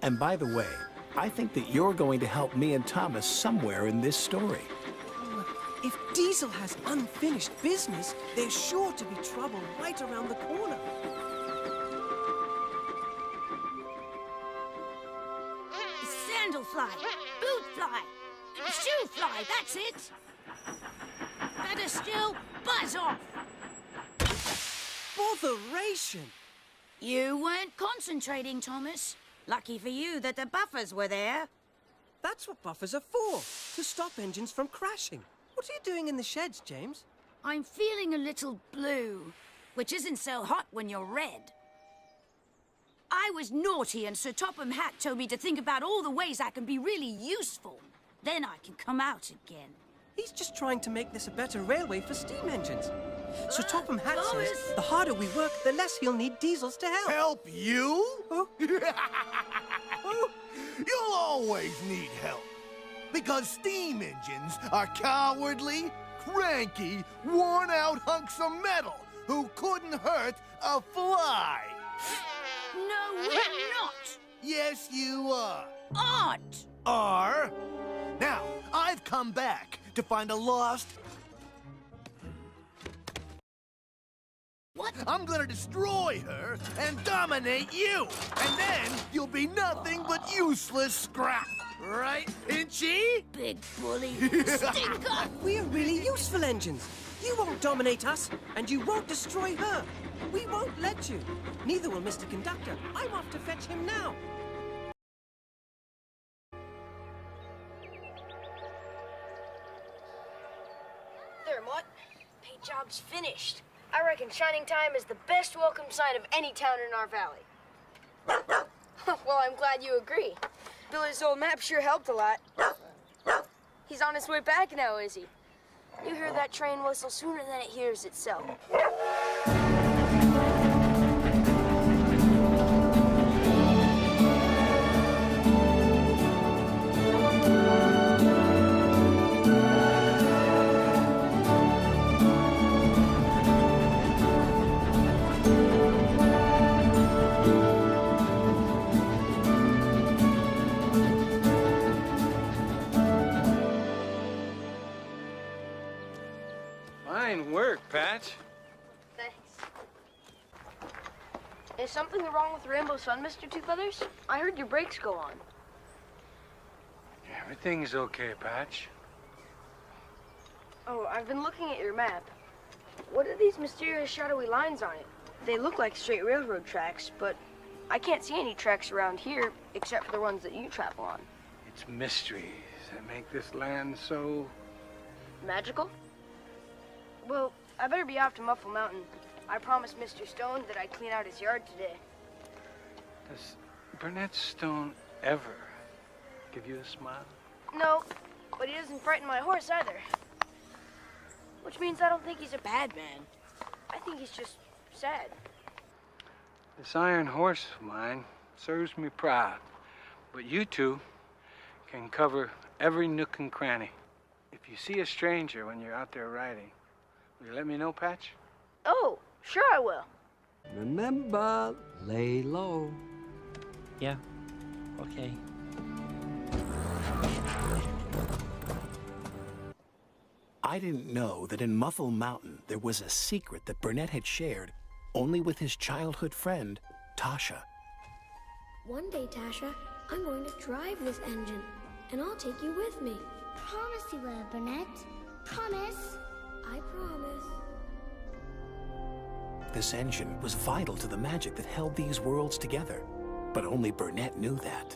And by the way, I think that you're going to help me and Thomas somewhere in this story. If Diesel has unfinished business, there's sure to be trouble right around the corner. Sandal fly, boot fly, shoe fly, that's it. Better still, buzz off. Botheration! You weren't concentrating, Thomas. Lucky for you that the buffers were there. That's what buffers are for, to stop engines from crashing. What are you doing in the sheds, James? I'm feeling a little blue, which isn't so hot when you're red. I was naughty and Sir Topham Hatt told me to think about all the ways I can be really useful. Then I can come out again. He's just trying to make this a better railway for steam engines. Sir Topham Hatt says the harder we work, the less he'll need diesels to help. Help you? Oh. Oh. You'll always need help. Because steam engines are cowardly, cranky, worn-out hunks of metal who couldn't hurt a fly. No, we're not. Yes, you are. Aren't. Are? Now, I've come back to find a lost... What? I'm gonna destroy her and dominate you. And then you'll be nothing but useless scrap. Right, Inchy? Big bully. Stinker. We're really useful engines. You won't dominate us, and you won't destroy her. We won't let you. Neither will Mr. Conductor. I'm off to fetch him now. There, Mutt. Paint job's finished. I reckon shining time is the best welcome sign of any town in our valley. Well, I'm glad you agree. Billy's old map sure helped a lot. He's on his way back now, is he? You hear that train whistle sooner than it hears itself. Fine work, Patch. Thanks. Is something wrong with the Rainbow Sun, Mr. Two Feathers? I heard your brakes go on. Everything's okay, Patch. Oh, I've been looking at your map. What are these mysterious shadowy lines on it? They look like straight railroad tracks, but I can't see any tracks around here except for the ones that you travel on. It's mysteries that make this land so... Magical? Well, I better be off to Muffle Mountain. I promised Mr. Stone that I'd clean out his yard today. Does Burnet Stone ever give you a smile? No, but he doesn't frighten my horse either. Which means I don't think he's a bad man. I think he's just sad. This iron horse of mine serves me proud, but you two can cover every nook and cranny. If you see a stranger when you're out there riding, will you let me know, Patch? Oh, sure I will. Remember, lay low. Yeah, okay. I didn't know that in Muffle Mountain there was a secret that Burnet had shared only with his childhood friend, Tasha. One day, Tasha, I'm going to drive this engine, and I'll take you with me. Promise you will, Burnet. Promise. I promise. This engine was vital to the magic that held these worlds together, but only Burnet knew that.